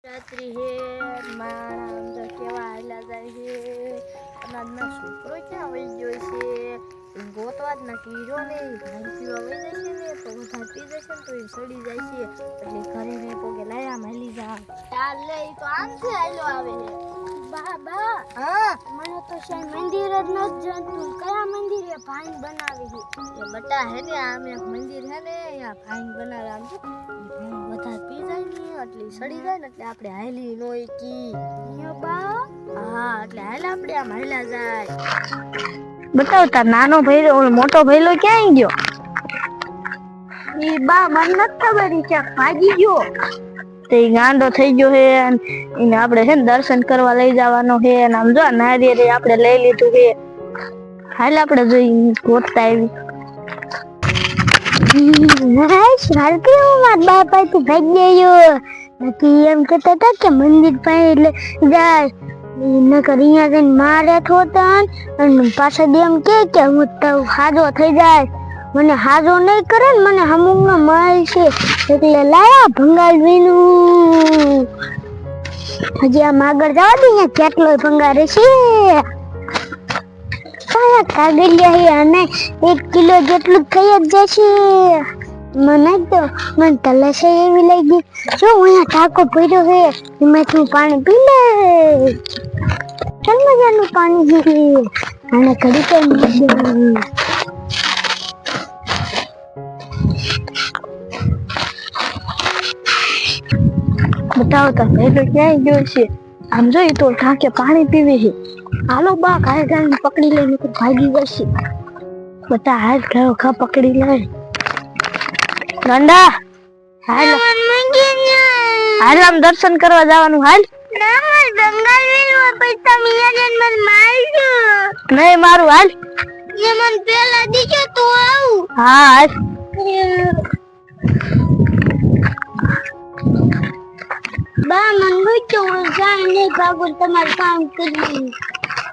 રાત્રિ હે માણા તો કેવા હાલ્યા જાય છે અનાજના છોકરો ક્યાં વહી ગયો છે ગોતવા જ ના કીરો ને ભાઈ પીવા વહી જશે ને તો વધારે પી જશે ને તો એ સડી જાય છે એટલે ઘરે ને કોકે લાયા માલી જા ચાલ લે ઈ તો આમ છે હાલ્યો આવે છે બા હા મને તો શાય મંદિર જ ન જતું કયા મંદિરે ભાઈ બનાવી છે એ બટા હે ને આમ એક મંદિર હે ને અહીંયા ભાઈ બનાવે આમ જો વધારે પી જાય ને એટલે સડી જાય ને એટલે આપણે હાલી નોય કી બા હા એટલે હાલ આપણે આમ હાલ્યા જાય બતાવ તાર નાનો ભાઈ ઓલો મોટો ભાઈલો ક્યાં ગયો? ઈ બા મને નથી ખબર ઈ ક્યાંક ભાગી ગયો તે ગાંડો થઈ ગયો હે એને આપણે છે ને દર્શન કરવા લઈ જવાનો હે અને આમ જો નારિયેળ આપણે લઈ લીધું હે હાલ આપણે જોઈ ગોતતા આવી હાલ કેવું માર બાપા તું ભાગી ગયો નકી એમ કહેતા હતા કે મંદિર પાસે એટલે જાય નકર અહીંયા જઈને મારે થોતા અને પાછા એમ કે હું તો હાજો થઈ જાય મને હાજો નહીં કરે ને મને હમુકનો માલ છે એટલે લાયા ભંગાર વીનું હજી આમ આગળ જવા દે અહીંયા કેટલો ભંગાર છે કયા કાગળિયા હે અને 1 કિલો જેટલું થઈ જ જશે મને તો મને તલસે એવી લાગી જો અહીંયા ટાંકો પડ્યો હે એમાંથી પાણી પી લે ચાલ મજાનું પાણી છે અને ઘડી કઈ બતાવો તાર ભાઈલો ક્યાં ગયો છે આમ જોઈ તો ટાંકે પાણી પીવે છે હાલો બા કાય ગાને પકડી લઈને તો ભાગી જશે બતા હાલ ગયો ખા પકડી લે ગંડા હાલ હાલ આમ દર્શન કરવા જવાનું હાલ નહીં મારું હાલ હા હાલ બા મન ગોતો જાય ને બાબુ તમારું કામ કરી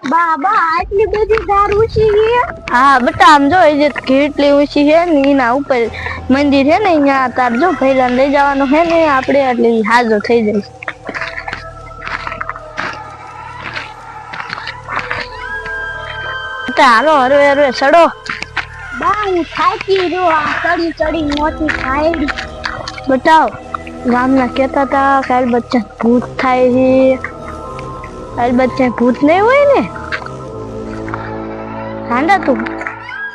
બા આટલી બધી ધાર ઊંચી છે હા બટા આમ જો એ જે કેટલી ઊંચી છે ને એના ઉપર મંદિર છે ને અહીંયા તાર જો ભૈલા લઈ જવાનું છે ને આપણે એટલે હાજો થઈ જાય બટા હાલો હરવે હરવે ચડો બા હું થાકી રહ્યો આ ચડી ચડી મોટી ખાયડી બતાવ ગામના કહેતા હતા કાલ બચ્ચા ભૂત થાય છે કાલ બચ્ચા ભૂત નહીં હોય ને હાંડા તું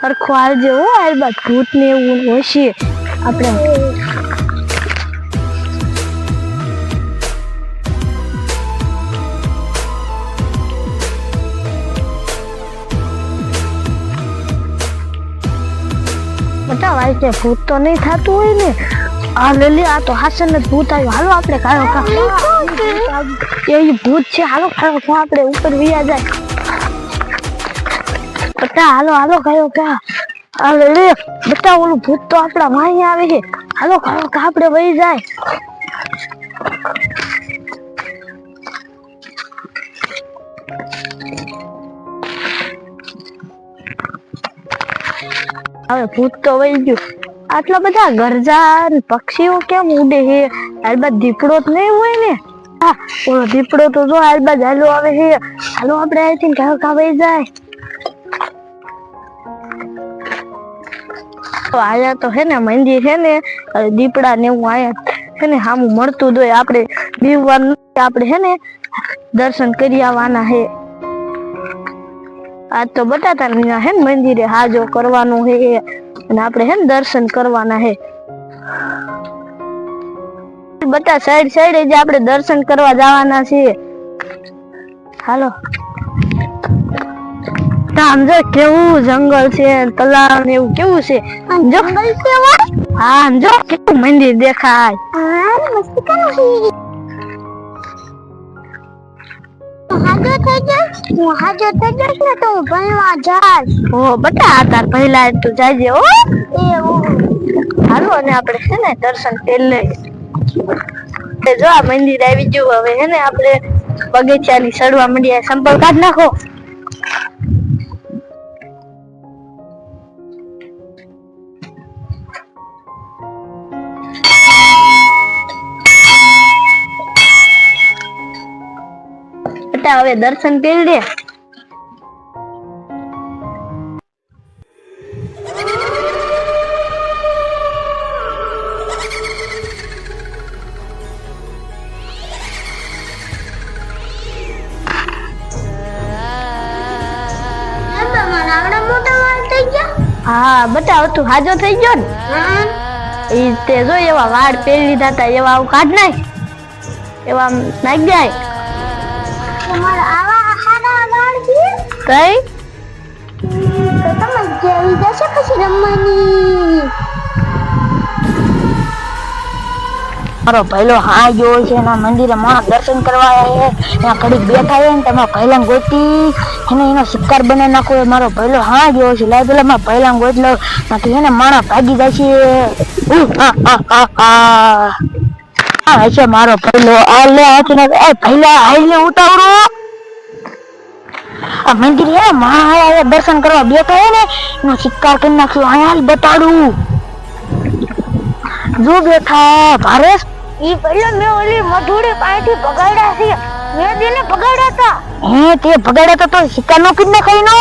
સરખો આવજે હો આલબાદ ભૂત ને એવું હશે આપણે બતાવ આ કે ભૂત તો નહીં થતું હોય ને આ લેલી આ તો હાસન જ ભૂત આવ્યું હાલો આપણે કાયો કા એ ભૂત છે હાલો કાયો કા આપણે ઉપર વિયા જાય બટા હાલો હાલો કાયો કા આ લે બટા ઓલું ભૂત તો આપણા માહી આવે છે હાલો કાયો કા આપણે વહી જાય હવે ભૂત તો વહી ગયું આટલા બધા ગરજા પક્ષીઓ કેમ ઉડે છે હાલબાદ દીપડો જ નહીં હોય ને હા ઓલો દીપડો તો જો હાલબાદ હાલો આવે છે હાલો આપણે અહીંથી કાયો કા વહી જાય તો આયા તો હે ને મંદિર છે ને દીપડા ને એવું આયા છે ને સામું મળતું હોય આપણે બીવવાનું આપણે હે ને દર્શન કરી આવવાના હે આજ તો બતાતા હે ને મંદિરે હાજો કરવાનું હે અને આપણે હે ને દર્શન કરવાના હે બતા સાઈડ સાઈડ જે આપણે દર્શન કરવા જવાના છીએ હાલો આમ જો કેવું જંગલ છે તલાવ ને એવું કેવું છે જંગલ છે હા જો કેવું મંદિર દેખાય હાજો થઈ જઈશ ને તો હું ભણવા જાઈશ ઓ બટા તાર પહેલા તું જાજે હો એવું હાલો અને આપણે છે ને દર્શન કરી લઈએ જો આ મંદિર આવી ગયું હવે હે ને આપણે બગીચાની સડવા મંડ્યા સંપલ કાઢ નાખો બેટા હવે દર્શન કરી લે. હા બેટા હવે તું હાજો થઈ ગયો ને. એ તે જો એવા વાળ પહેરી લીધા હતા એવા આવું કાઢ નાખ, એવા આમ નાખ જાય. કઈ મારો પહેલો હા જોયો છે એના મંદિરે માં દર્શન કરવા આવ્યા છે. ત્યાં ઘડીક બેઠા છે ને તમે પહેલા ગોતી એને એનો શિકાર બને નાખો. મારો પહેલો હા જોયો છે. લાય પેલા માં પહેલા ગોત લો નાખી એને માણા ભાગી જાય છે. છે મારો પહેલો આ લે હાથને એ પહેલા હાઈને ઉતાવળો. આ મંદિર હે મહારાજ દર્શન કરવા બેઠા હે ને એનો શિકાર કરી નાખ્યો. અહીંયા બતાડું જો બેઠા ભારેશ. ઈ પહેલા મેં ઓલી મધુડી પાસેથી ભગાડ્યા છે. મેં તેને ભગાડ્યા હતા. હે તે ભગાડ્યા હતા તો શિકાર નો કીધને ખાઈ નો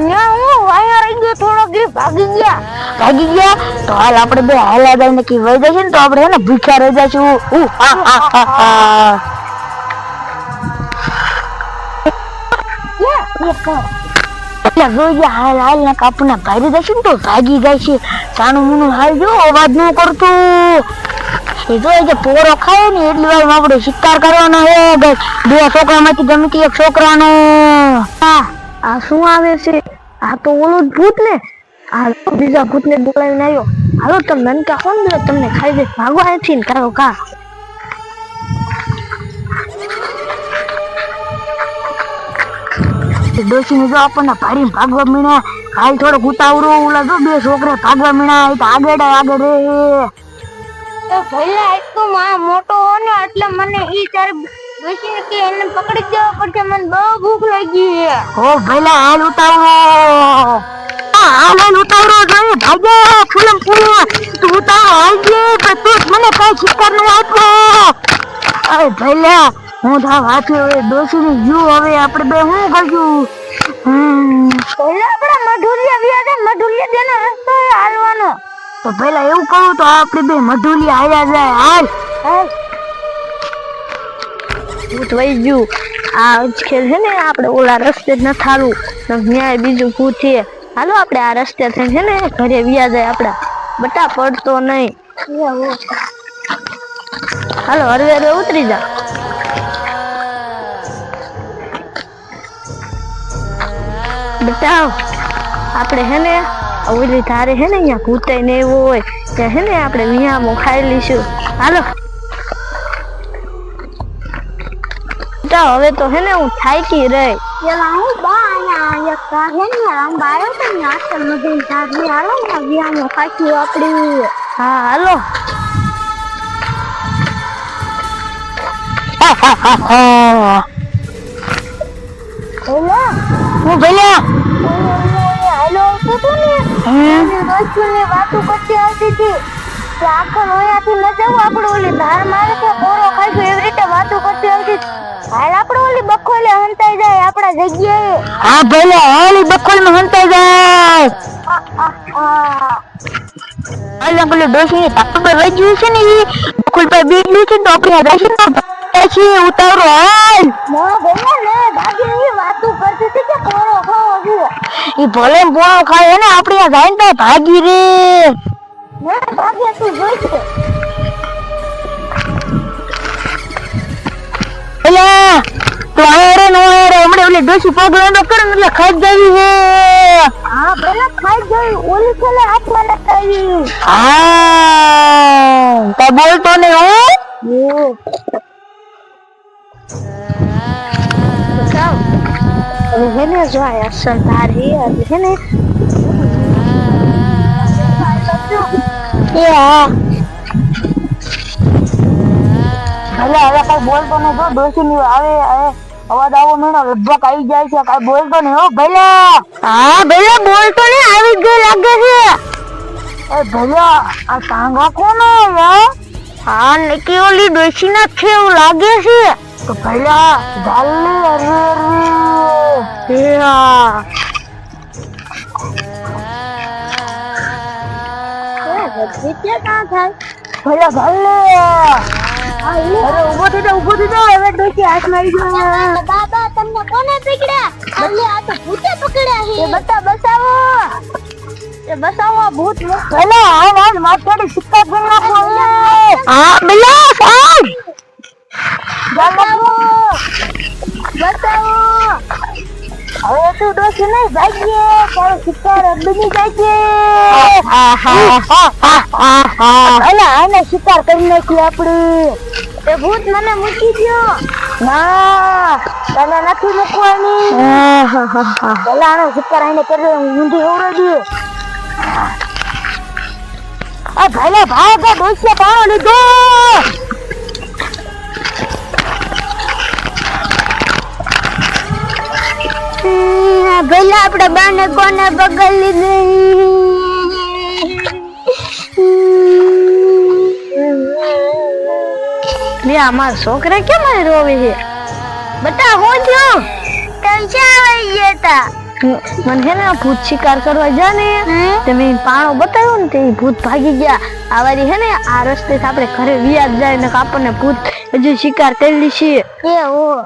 ન્યા હું વાયા રહી ગયો થોડો દી ભાગી ગયા તો હાલ આપણે બે હાલા જાય ને કી વઈ જશે ને તો આપણે હે ને ભૂખ્યા રહી જશું. એટલે જોઈએ હાલ હાલ ને કાપને ભારી જશે ને તો ભાગી જાય છે. સાનું મુનું હાલ જો અવાજ ન કરતું. એ જોઈએ જે પોરો ખાય ને એટલી વાર આપણે શિકાર કરવાનો હે. બે છોકરામાંથી ગમે તે એક છોકરાનો. આ શું આવે છે? આ તો ઓલો જ ભૂત ને. આ બીજા ભૂતને બોલાવીને આવ્યો. હાલો તમે નનકા કોણ દો તમને ખાઈ દે. ભાગો અહીંથી ને કારો કા. ડોશીને જો આપણને ભારી ભાગવા મીણા. હાલ થોડોક ઉતાવળો. ઓલા જો બે છોકરા ભાગવા મીણા. આગળ રે ભૈયા એક તો મોટો હો ને એટલે મને ઈ તારે ડોશીને કે એને પકડી દેવા પડશે. મને બહુ ભૂખ લાગી. હો ભૈલા હાલ ઉતાવળો. હાલ ઉતાવળો જોઈએ ભાગે ફૂલમ ફૂલ. તું ઉતાવળો હાલ જે તું મને કઈ શિકાર ન આપ્યો. અરે ભૈલા હું તો હાથે હવે ડોશીને જો હવે આપણે બે શું કરશું? પહેલા આપણે મઢુલિયા વ્યા મઢુલિયા તેનો રસ્તો હાલવાનો. તો પહેલા એવું કહું તો આપણે બે મઢુલિયા હાલ્યા જાય. હાલ ભૂત વહી ગયું. આ ખેલ છે ને આપણે ઓલા રસ્તે જ ન થાલું ન્યાય બીજું ભૂત છે. હાલો આપણે આ રસ્તે થઈને છે ને ઘરે વ્યા જાય. આપડા બટા પડતો નહીં. હાલો હરવે ઉતરી જા. બતાવ આપણે હે ને ઓલી ધારે હે ને અહીંયા ભૂતાઈ ને એવું હોય ત્યાં હે ને આપણે વિયામો ખાઈ લઈશું. હાલો બતાવ હવે તો હે ને હું થાકી રહી. પેલા હું બા અહીંયા એક હે ને રંબાયો તો ને આસલ મજે ધારી. હાલો ને વિયામો ખાઈ આપડી. હા હાલો. હું ભલે હાલો આવતો તો ને રોજની વાતો કરતી આવતી હતી કે આખો નોયાથી ન જવું આપણે ઓલી ધાર મારે કે પોરો ખાઈશું એવી રીતે વાતો કરતી આવતી. હાલ આપણે ઓલી બખોલે હંતાઈ જાય આપણા જગ્યાએ. હા ભલે ઓલી બખોલમાં હંતાઈ જાય. હાલ પેલો ડોશીની તાકબર વહી ગયું છે ને એ બખોલ પર બેઠી છે તો આપણે રાશી પછી ઉતારો હાલ. ના ભલે ને ભાગીની વાતો કરતી હતી કે પોરો ખાવો છે. ઈ ભલે પોરો ખાય ને આપણે આ જાય ને ભાગી રે. ના ભાગે તું જોઈશે. એલા તો આરે નો આરે હમણે ઓલી ડોશી પગલો નો કરે એટલે ખાઈ જાવી છે. હા ભલે ખાઈ જાવી. ઓલી છેલે હાથમાં નખાવી. હા તો બોલતો ને હો. है ना जो आया सरदार ही है ना હવે કઈ બોલતો નહીં. જો ડોશી ની આવે અવાજ આવો મેળો લગભગ આવી જાય છે. કઈ બોલતો નહીં હો ભૈલા. હા ભૈલા બોલતો નહીં આવી ગયો લાગે છે. એ ભૈલા આ ટાંગા કોનો યાર? હા નકી ઓલી ડોશી ના છે એવું લાગે છે તો પહેલા ગાલે અરે ક્યાં થાય ભલા ગાલે અરે ઉભો થઈ જાઓ હવે ડોશી હાથ મારી ગયો બાબા તમને કોને પકડ્યા અલે આ તો ભૂતે પકડ્યા છે એ બતા બસાવો એ બસાવો ભૂત ભલા આવ માથેડી સિક્કા કરી નાખો હા બલા સાહેબ બતાવો હવે તું ડોસી નહીં ભાગીએ તારો શિકાર બની જાય આને શિકાર કરી નાખી આપડે એ ભૂત મને મૂકી દ્યો ના તને નથી મૂકવાની પેલા આનો શિકાર આને કરી ઊંધી ઓવરો દે આ ભાઈલા ભાગા ડોસી પાણો લીધો ભલા આપડે બાને કોને પકડી લીધી અમાર છોકરા કેમ રોવે છે બતા હું થયો ટેન્શન આવી ગયા મને હે ને ભૂત શિકાર કરવા જા ને તે મેં પાણો બતાવ્યો ને તે ભૂત ભાગી ગયા આવારી હે ને આ રસ્તે આપણે ઘરે વિયાદ જાય ને આપણને ભૂત હજુ શિકાર કરી છે એ ઓ